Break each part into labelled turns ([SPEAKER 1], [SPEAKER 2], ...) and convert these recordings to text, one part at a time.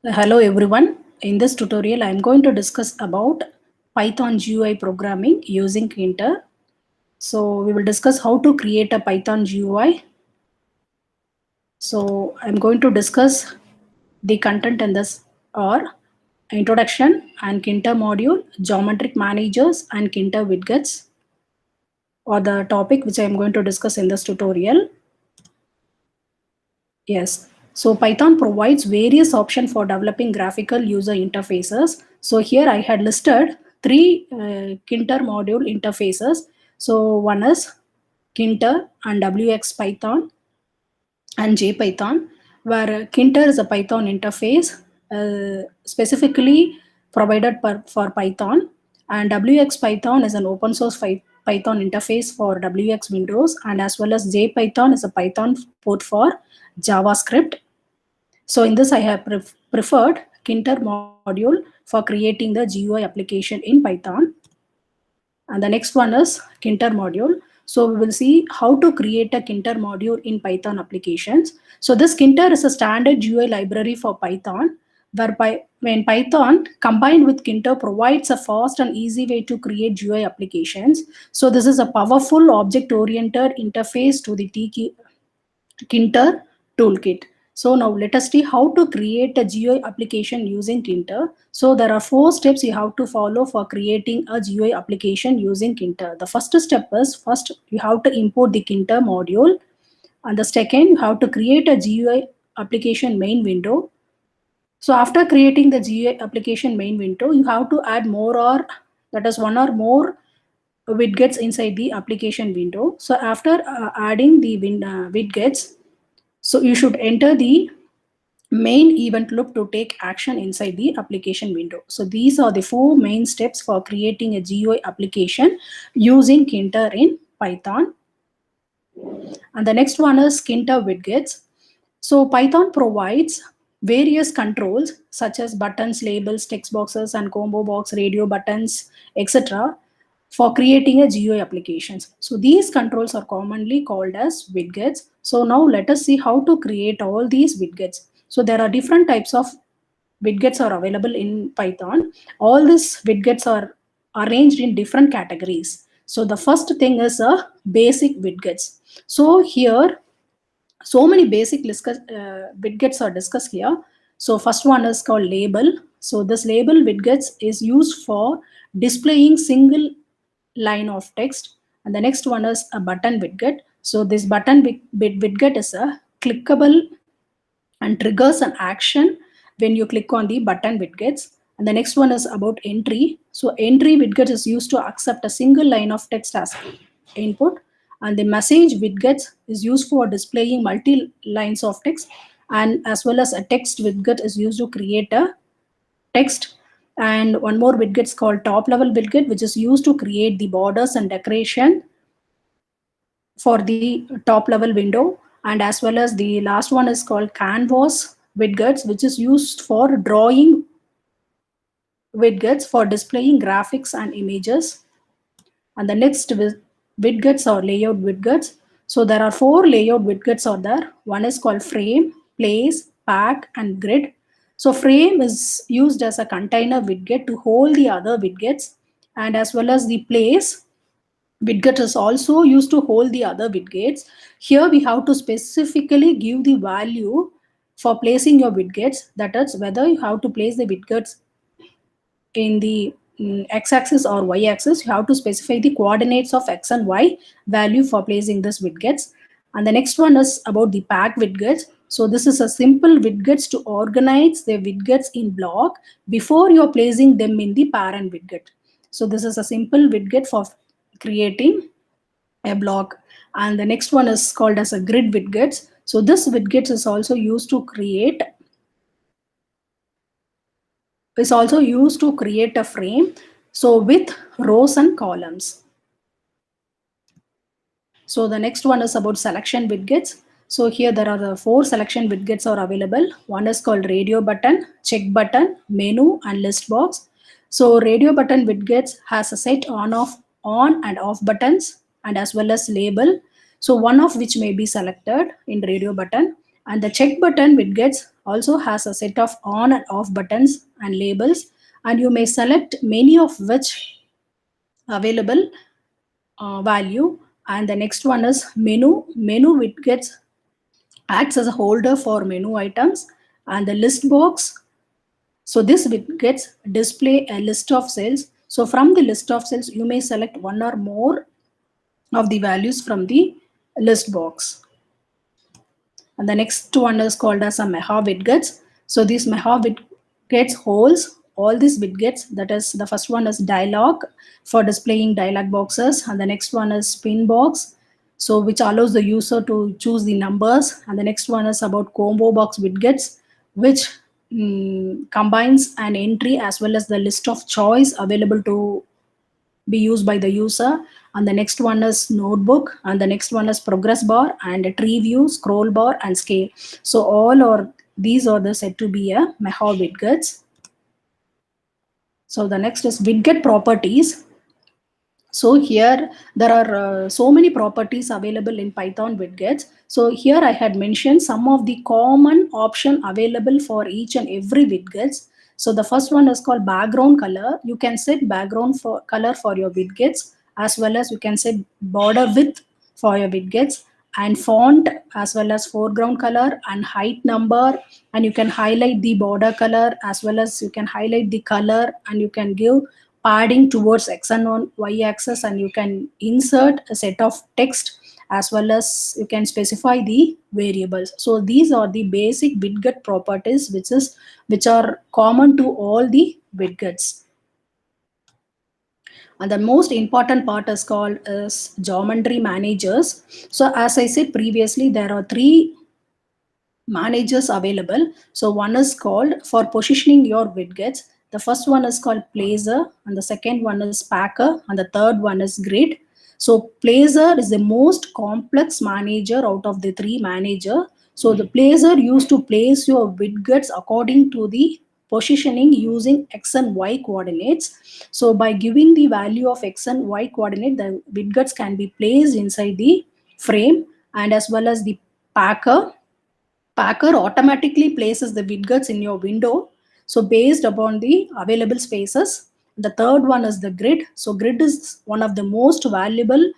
[SPEAKER 1] Hello everyone. In this tutorial, I am going to discuss about Python GUI programming using Kinter. So we will discuss how to create a Python GUI. So I'm going to discuss the content in this or introduction and Kinter module, geometric managers and Kinter widgets or the topic which I am going to discuss in this tutorial. Yes. So Python provides various options for developing graphical user interfaces. So here I had listed three Kinter module interfaces. So one is Kinter and WX Python and JPython, where Kinter is a Python interface specifically provided for Python, and WX Python is an open source Python interface for WX Windows, and as well as JPython is a Python port for JavaScript. So in this, I have preferred Kinter module for creating the GUI application in Python. And the next one is Kinter module. So we will see how to create a Kinter module in Python applications. So this Kinter is a standard GUI library for Python, whereby when Python combined with Kinter provides a fast and easy way to create GUI applications. So this is a powerful object-oriented interface to the Kinter toolkit. So now let us see how to create a GUI application using Kinter. So there are 4 steps you have to follow for creating a GUI application using Kinter. The first step is first you have to import the Kinter module, and the second you have to create a GUI application main window. So after creating the GUI application main window, you have to add more or that is one or more widgets inside the application window. So after adding the widgets, so you should enter the main event loop to take action inside the application window. So these are the 4 main steps for creating a GUI application using Kinter in Python. And the next one is Kinter widgets. So Python provides various controls such as buttons, labels, text boxes, and combo box, radio buttons, etc. for creating a GUI applications. So these controls are commonly called as widgets. So now let us see how to create all these widgets. So there are different types of widgets are available in Python. All these widgets are arranged in different categories. So the first thing is a basic widgets. So here so many basic widgets are discussed here. So first one is called label. So this label widgets is used for displaying single line of text. And the next one is a button widget. So this button widget is a clickable and triggers an action when you click on the button widgets. And the next one is about entry. So entry widget is used to accept a single line of text as input, and the message widget is used for displaying multi lines of text, and as well as a text widget is used to create a text. And one more widget is called top level widget, which is used to create the borders and decoration for the top level window. And as well as the last one is called canvas widgets, which is used for drawing widgets for displaying graphics and images. And the next widgets or layout widgets. So there are 4 layout widgets are there. One is called frame, place, pack, and grid. So frame is used as a container widget to hold the other widgets, and as well as the place widget is also used to hold the other widgets. Here we have to specifically give the value for placing your widgets, that is whether you have to place the widgets in the x-axis or y-axis. You have to specify the coordinates of x and y value for placing this widgets. And the next one is about the pack widgets. So this is a simple widgets to organize the widgets in block before you're placing them in the parent widget. So this is a simple widget for creating a block. And the next one is called as a grid widgets. So this widget is also used to create a frame, so with rows and columns. So the next one is about selection widgets. So here there are the 4 selection widgets are available. One is called radio button, check button, menu, and list box. So radio button widgets has a set on and off buttons, and as well as label. So one of which may be selected in radio button. And the check button widgets also has a set of on and off buttons and labels, and you may select many of which available value. And the next one is menu widgets acts as a holder for menu items. And the list box, so this widgets display a list of cells. So from the list of cells you may select one or more of the values from the list box. And the next one is called as a Meha widgets. So these Meha widgets holds all these widgets. That is, the first one is dialog for displaying dialog boxes, and the next one is spin box, so which allows the user to choose the numbers, and the next one is about combo box widgets, which combines an entry as well as the list of choice available to be used by the user. And the next one is notebook, and the next one is progress bar and a tree view, scroll bar and scale. So all or these are the said to be a Meha widgets. So the next is widget properties. So here there are so many properties available in Python widgets. So here I had mentioned some of the common option available for each and every widgets. So the first one is called background color. You can set background for color for your widgets, as well as you can set border width for your widgets, and font as well as foreground color and height number, and you can highlight the border color as well as you can highlight the color, and you can give padding towards x and y axis, and you can insert a set of text as well as you can specify the variables. So these are the basic widget properties which are common to all the widgets. And the most important part is called as geometry managers. So as I said previously, there are three managers available. So one is called for positioning your widgets. The first one is called placer, and the second one is packer, and the third one is grid. So placer is the most complex manager out of the three manager. So the placer used to place your widgets according to the positioning using x and y coordinates. So by giving the value of x and y coordinate, the widgets can be placed inside the frame. And as well as the Packer automatically places the widgets in your window. So based upon the available spaces. The third one is the grid. So grid is one of the most valuable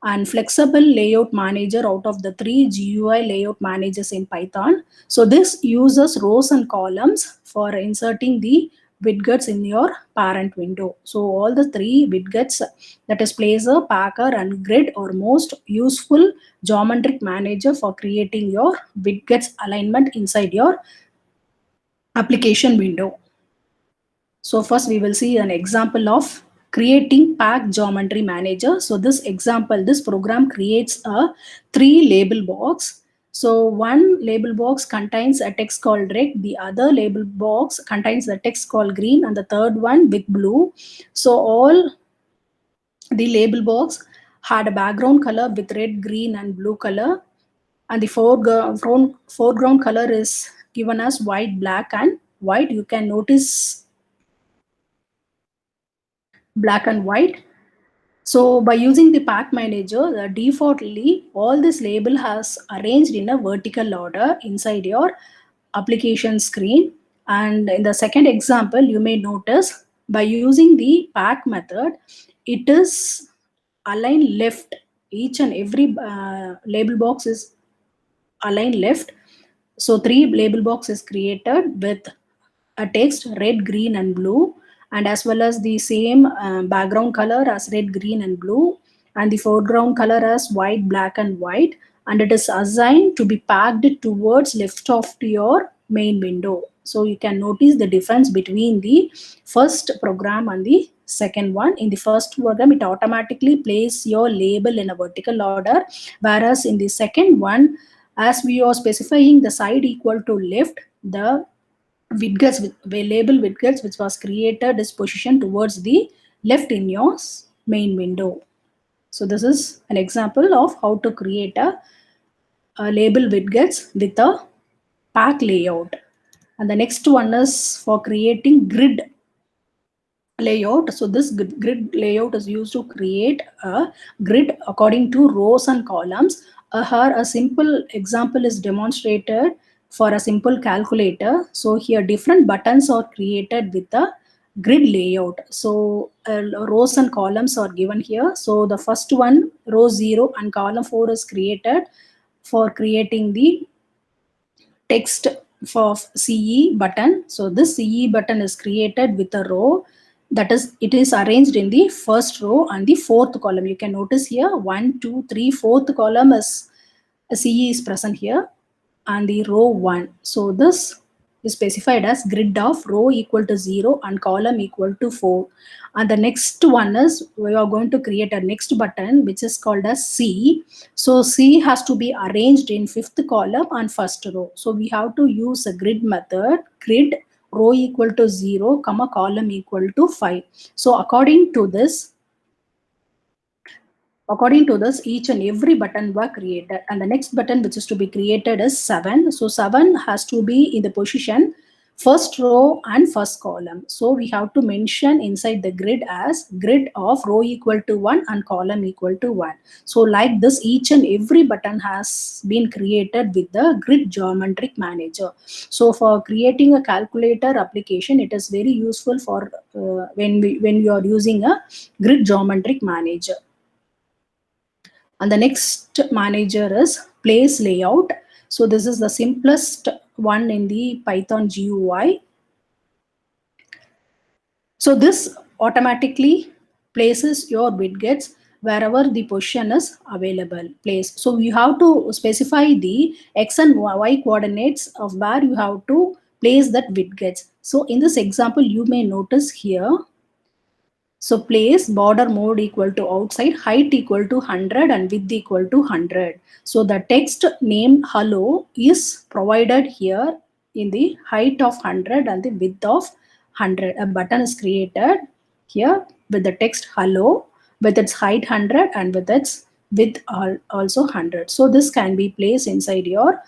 [SPEAKER 1] and flexible layout manager out of the three GUI layout managers in Python. So this uses rows and columns for inserting the widgets in your parent window. So all the three widgets, that is placer, packer and grid, are most useful geometric manager for creating your widgets alignment inside your application window. So first we will see an example of creating pack geometry manager. So this program creates a three label box. So one label box contains a text called red, the other label box contains the text called green, and the third one with blue. So all the label box had a background color with red, green and blue color, and the foreground color is given as white, black and white. You can notice black and white. So by using the pack manager, defaultly all this label has arranged in a vertical order inside your application screen. And in the second example, you may notice by using the pack method, it is aligned left. Each and every label box is aligned left. So three label box is created with a text red, green and blue, and as well as the same background color as red, green and blue, and the foreground color as white, black and white, and it is assigned to be packed towards left of your main window. So you can notice the difference between the first program and the second one. In the first program, it automatically places your label in a vertical order, whereas in the second one, as we are specifying the side equal to left, the widgets label widgets which was created is positioned towards the left in your main window. So this is an example of how to create a label widgets with a pack layout. And the next one is for creating grid layout. So this grid layout is used to create a grid according to rows and columns. Here a simple example is demonstrated for a simple calculator. So here different buttons are created with the grid layout. So rows and columns are given here. So the first one, row 0 and column 4 is created for creating the text for CE button. So this CE button is created with a row, that is, it is arranged in the first row and the fourth column. You can notice here 1, 2, 3, fourth column is CE is present here and the row 1. So this is specified as grid of row equal to 0 and column equal to 4. And the next one is we are going to create a next button which is called as C. So C has to be arranged in fifth column and first row. So we have to use a grid method, grid row equal to 0, comma column equal to 5. So according to this, each and every button were created, and the next button which is to be created is 7. So 7 has to be in the position first row and first column. So we have to mention inside the grid as grid of row equal to 1 and column equal to 1. So like this, each and every button has been created with the grid geometric manager. So for creating a calculator application, it is very useful for when you are using a grid geometric manager. And the next manager is place layout. So this is the simplest one in the Python GUI. So this automatically places your widgets wherever the position is available. Place. So you have to specify the X and Y coordinates of where you have to place that widgets. So in this example, you may notice here, so place border mode equal to outside, height equal to 100 and width equal to 100. So the text name hello is provided here in the height of 100 and the width of 100. A button is created here with the text hello with its height 100 and with its width also 100. So this can be placed inside your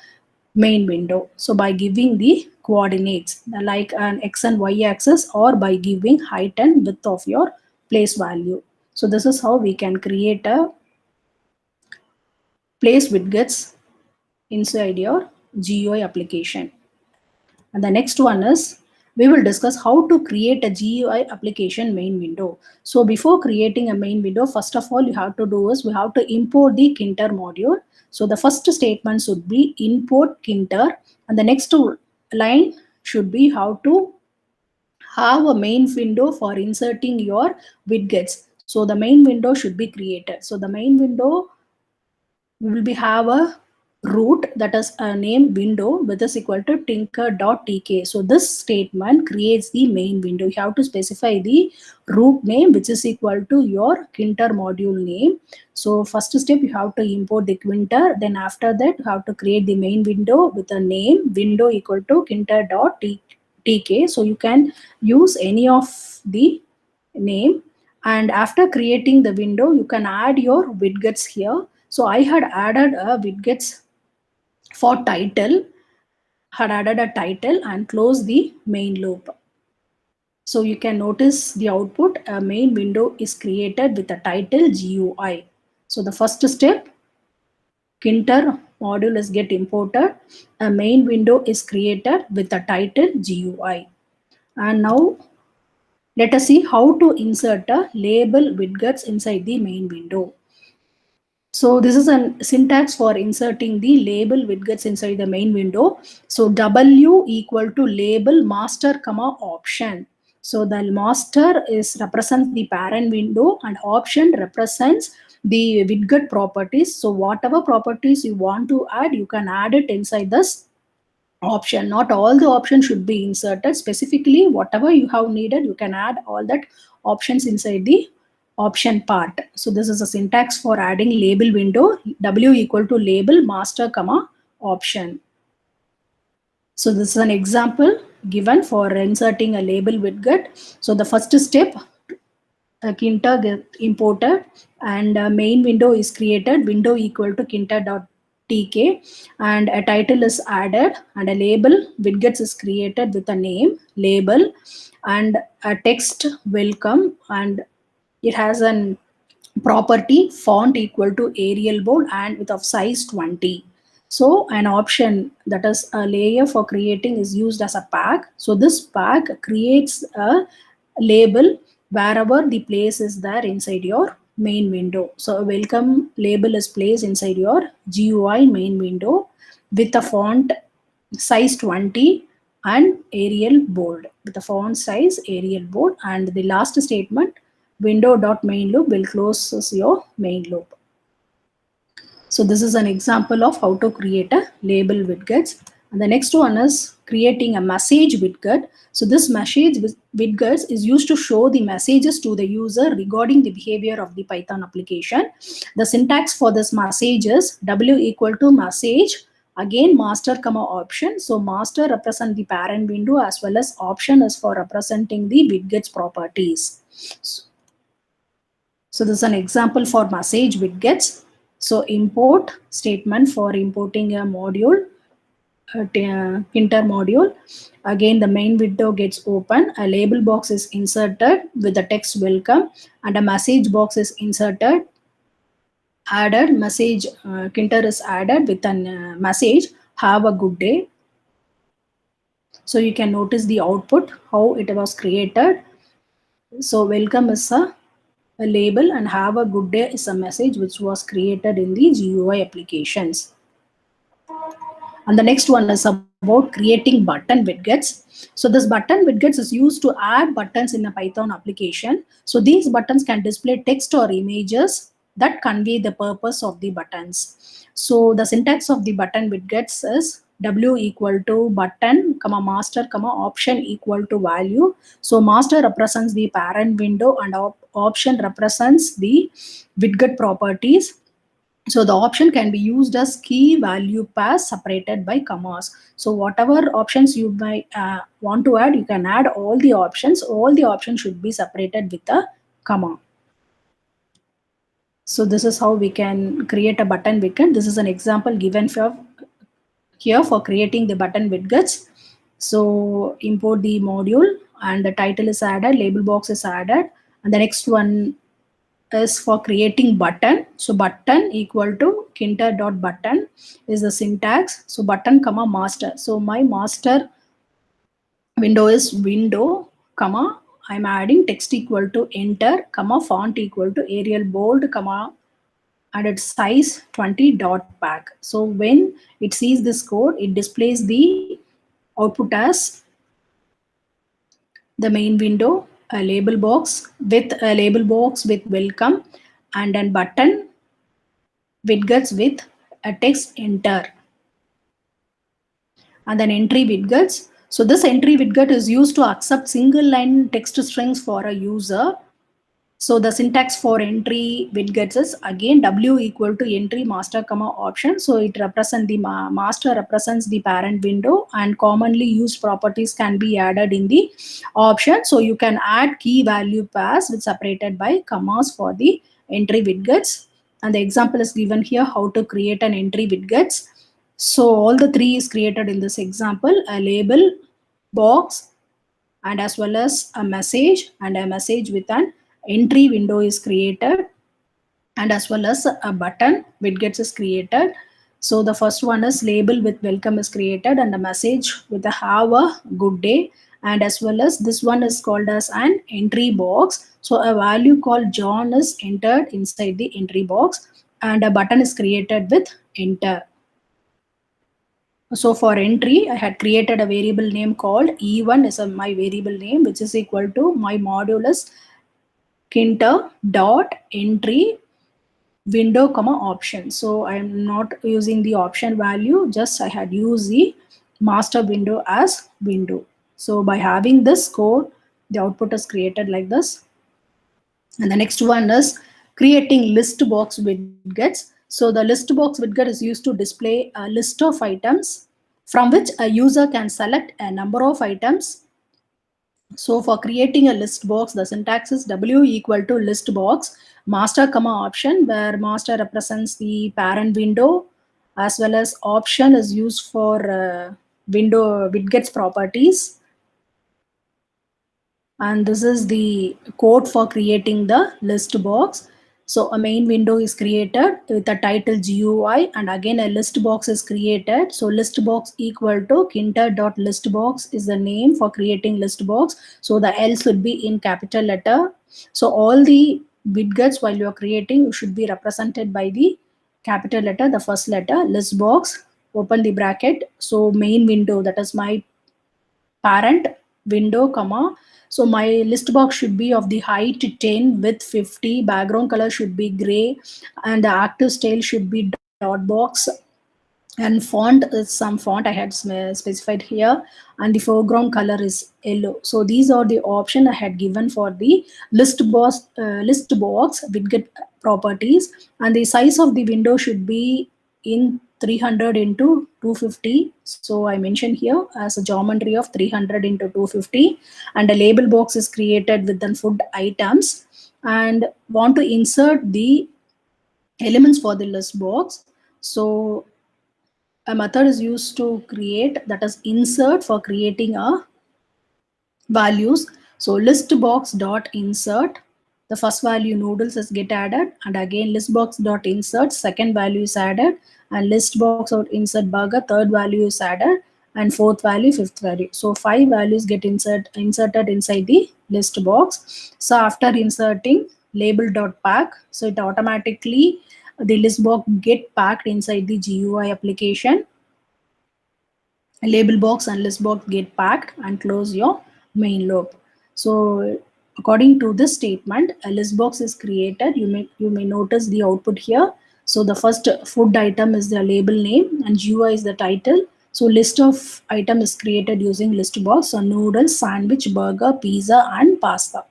[SPEAKER 1] main window. So by giving the coordinates like an X and Y axis, or by giving height and width of your place value. So this is how we can create a place widgets inside your GUI application. And the next one is we will discuss how to create a GUI application main window. So before creating a main window, first of all, you have to do is we have to import the Kinter module. So the first statement should be import Kinter, and the next line should be how to have a main window for inserting your widgets. So the main window should be created. So the main window will be have a root, that is a name window with is equal to tinker.tk. So this statement creates the main window. You have to specify the root name which is equal to your Kinter module name. So first step, you have to import the Kinter. Then after that, you have to create the main window with a name window equal to Kinter.tk. So you can use any of the name. And after creating the window, you can add your widgets here. So I had added a widgets for title, had added a title and close the main loop. So you can notice the output, a main window is created with the title GUI. So the first step, Kinter module is get imported, a main window is created with the title GUI. And now let us see how to insert a label widgets inside the main window. So this is a syntax for inserting the label widgets inside the main window. So W equal to label master comma option. So the master is represents the parent window and option represents the widget properties. So whatever properties you want to add, you can add it inside this option. Not all the options should be inserted. Specifically, whatever you have needed, you can add all that options inside the option part. So this is a syntax for adding label window. W equal to label master comma option. So this is an example given for inserting a label widget. So the first step, a Kinter get imported and a main window is created, window equal to Kinter.tk, and a title is added and a label widgets is created with a name label and a text welcome, and it has an property font equal to Arial bold and with of size 20. So an option, that is a layer for creating, is used as a pack. So this pack creates a label wherever the place is there inside your main window. So a welcome label is placed inside your GUI main window with a font size 20 and Arial bold, with the font size Arial bold. And the last statement, window.main loop, will close your main loop. So this is an example of how to create a label widgets. And the next one is creating a message widget. So this message widgets is used to show the messages to the user regarding the behavior of the Python application. The syntax for this message is W equal to message, again master comma option. So master represent the parent window, as well as option is for representing the widgets properties. So this is an example for message widgets. So import statement for importing a module, a printer module. Again, the main window gets open. A label box is inserted with the text welcome, and a message box is inserted. Added message, Kinter is added with a message, have a good day. So you can notice the output, how it was created. So welcome is a label, and have a good day is a message which was created in the GUI applications. And the next one is about creating button widgets. So this button widgets is used to add buttons in a Python application. So these buttons can display text or images that convey the purpose of the buttons. So the syntax of the button widgets is W equal to button, comma master, comma option equal to value. So master represents the parent window, and option represents the widget properties. So the option can be used as key value pairs separated by commas. So whatever options you might want to add, you can add all the options. All the options should be separated with a comma. So this is how we can create a button widget. This is an example given for here for creating the button widgets. So import the module, and the title is added, label box is added, and the next one is for creating button. So button equal to kinter.button is the syntax. So button comma master. So my master window is window, comma I'm adding text equal to enter, comma font equal to Arial bold, comma and its size 20 dot pack. So when it sees this code, it displays the output as the main window, a label box with welcome, and then button widgets with a text enter, and then entry widgets. So this entry widget is used to accept single line text strings for a user. So the syntax for entry widgets is again W equal to entry master comma option. So it represents the master represents the parent window, and commonly used properties can be added in the option. So you can add key value pairs with separated by commas for the entry widgets. And the example is given here, how to create an entry widgets. So all the three is created in this example: a label box, and as well as a message, and a message with an entry window is created, and as well as a button widgets is created. So the first one is label with welcome is created, and a message with a have a good day, and as well as this one is called as an entry box. So a value called John is entered inside the entry box, and a button is created with enter. So for entry, I had created a variable name called E1 is my variable name, which is equal to my modulus kinter dot entry window comma option. So I'm not using the option value, just I had used the master window as window. So by having this code, the output is created like this. And the next one is creating list box widgets. So the list box widget is used to display a list of items from which a user can select a number of items. So for creating a list box, the syntax is W equal to list box, master comma option, where master represents the parent window, as well as option is used for window widgets properties. And this is the code for creating the list box. So a main window is created with the title GUI, and again a list box is created. So list box equal to kinter.listbox is the name for creating list box. So the else would be in capital letter. So all the widgets while you are creating should be represented by the capital letter, the first letter, list box, open the bracket. So main window, that is my parent window, comma. So my list box should be of the height 10, width 50, background color should be gray, and the active style should be dot box, and font is some font I had specified here, and the foreground color is yellow. So these are the option I had given for the list box widget properties, and the size of the window should be in 300 into 250. So I mentioned here as a geometry of 300 into 250, and a label box is created with the food items, and want to insert the elements for the list box. So a method is used to create, that is insert, for creating a values. So list box dot insert, the first value noodles is get added, and again list box dot insert, second value is added, and list box dot insert burger, third value is added, and fourth value, fifth value. So five values get inserted inside the list box. So after inserting label dot pack, so it automatically the list box get packed inside the GUI application. Label box and list box get packed, and close your main loop. So according to this statement, a list box is created. You may notice the output here. So the first food item is the label name, and GUI is the title. So list of item is created using list box. So noodles, sandwich, burger, pizza, and pasta.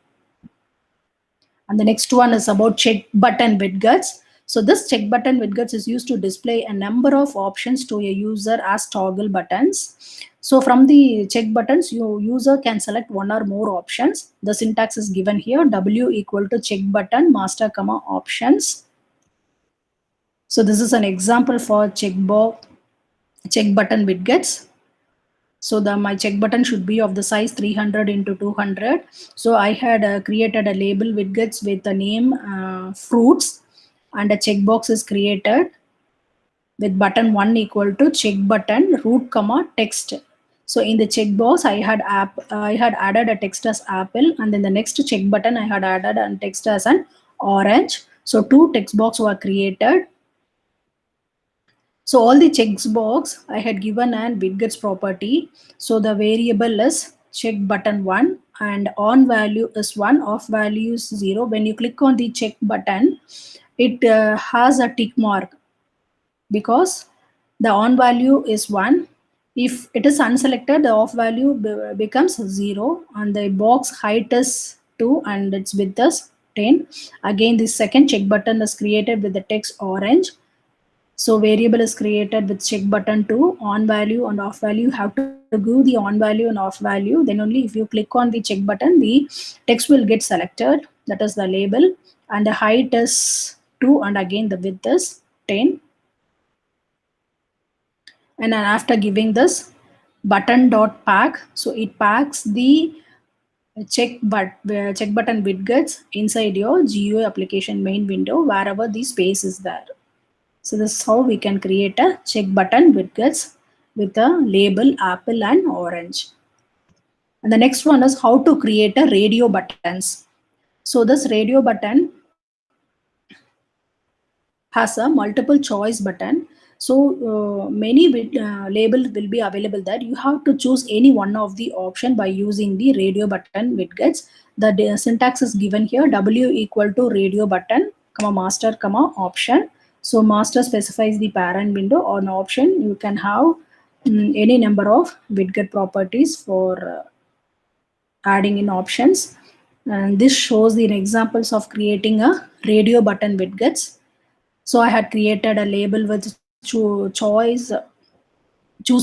[SPEAKER 1] And the next one is about check button widgets. So this check button widgets is used to display a number of options to a user as toggle buttons. So from the check buttons, your user can select one or more options. The syntax is given here: W equal to check button master comma options. So this is an example for check button widgets. So my check button should be of the size 300 into 200. So I had created a label widgets with the name fruits, and a checkbox is created with button 1 equal to check button root comma text. So in the checkbox I had added a text as apple, and then the next check button I had added a text as an orange. So two text box were created. So all the checkbox I had given an widgets property. So the variable is check button 1, and on value is 1, off value is 0. When you click on the check button, it has a tick mark because the on value is 1. If it is unselected, the off value becomes 0, and the box height is 2 and its width is 10. Again, the second check button is created with the text orange. So variable is created with check button 2, on value and off value. You have to give the on value and off value. Then only if you click on the check button, the text will get selected. That is the label. And the height is 2, and again the width is 10. And then after giving this button dot pack, so it packs the check button widgets inside your GUI application main window wherever the space is there. So this is how we can create a check button widgets with a label apple and orange. And the next one is how to create a radio buttons. So this radio button has a multiple choice button. So many label will be available there. You have to choose any one of the option by using the radio button widgets. The syntax is given here: W equal to radio button comma master comma option. So master specifies the parent window. On option, you can have any number of widget properties for adding in options. And this shows the examples of creating a radio button widgets. So I had created a label with choose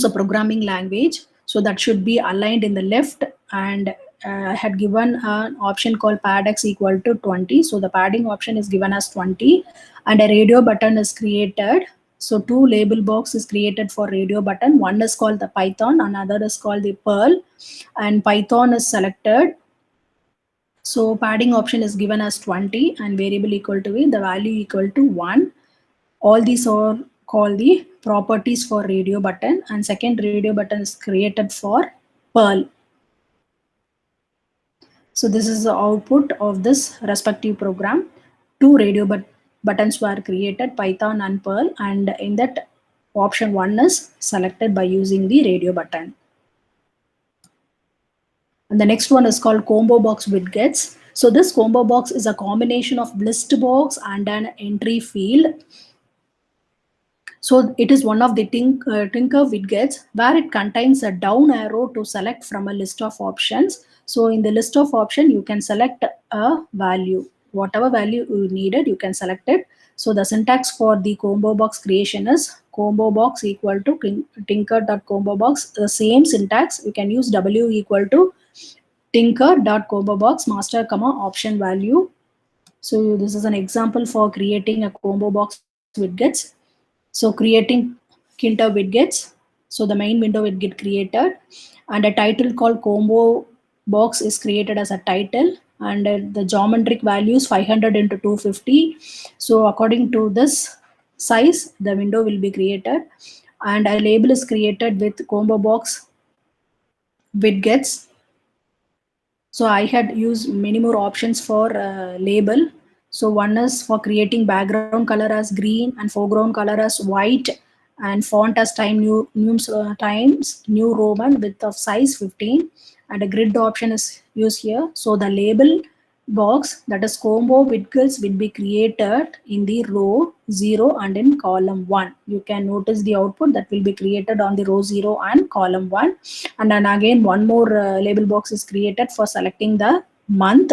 [SPEAKER 1] a programming language. So that should be aligned in the left, and I had given an option called paddx equal to 20. So the padding option is given as 20, and a radio button is created. So two label box is created for radio button. One is called the Python, another is called the Perl, and Python is selected. So padding option is given as 20 and variable equal to v, the value equal to 1. All these are called the properties for radio button, and second radio button is created for Perl. So this is the output of this respective program. Two radio buttons were created, Python and Perl, and in that option 1 is selected by using the radio button. And the next one is called combo box widgets. So this combo box is a combination of list box and an entry field. So it is one of the Tinker widgets where it contains a down arrow to select from a list of options. So in the list of options, you can select a value. Whatever value you needed, you can select it. So the syntax for the combo box creation is combo box equal to tinker.combo box. The same syntax, you can use w equal to tinker.combo box master comma option value. So this is an example for creating a combo box widgets. So creating Kinter widgets. So the main window will get created, and a title called combo box is created as a title, and the geometric values 500 into 250. So according to this size, the window will be created, and a label is created with combo box widgets. So I had used many more options for label. So one is for creating background color as green and foreground color as white, and font as times New Roman, width of size 15, and a grid option is used here. So the label box, that is combo widgets, will be created in the row 0 and in column 1. You can notice the output that will be created on the row 0 and column 1. And then again one more label box is created for selecting the month.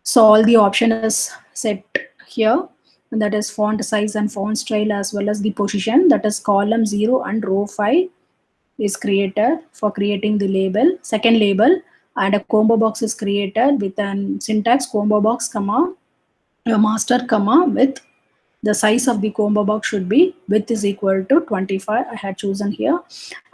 [SPEAKER 1] So all the option is set here, and that is font size and font style as well as the position, that is column 0 and row 5 is created for creating the label, second label. And a combo box is created with an syntax combo box comma a master comma with the size of the combo box should be width is equal to 25. I had chosen here.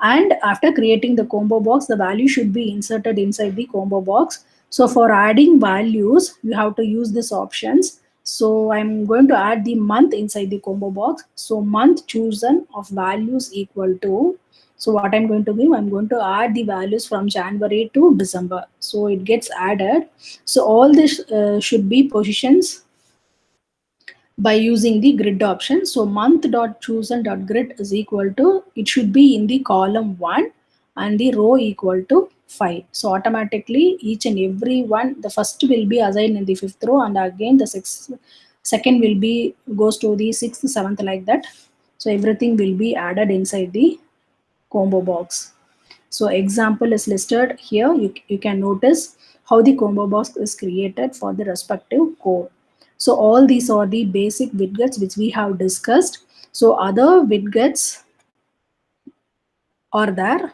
[SPEAKER 1] And after creating the combo box, the value should be inserted inside the combo box. So for adding values, you have to use these options. So I'm going to add the month inside the combo box. So month chosen of values equal to, so what I'm going to do, I'm going to add the values from January to December. So it gets added. So all this should be positions by using the grid option. So month.chosen.grid is equal to, it should be in the column 1 and the row equal to 5. So automatically each and every one, the first will be assigned in the 5th row, and again the second will be goes to the 6th, 7th, like that. So everything will be added inside the combo box. So example is listed here. You can notice how the combo box is created for the respective code. So all these are the basic widgets which we have discussed. So other widgets are there.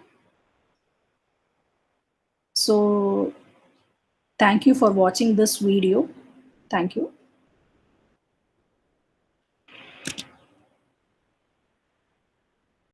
[SPEAKER 1] So thank you for watching this video. Thank you.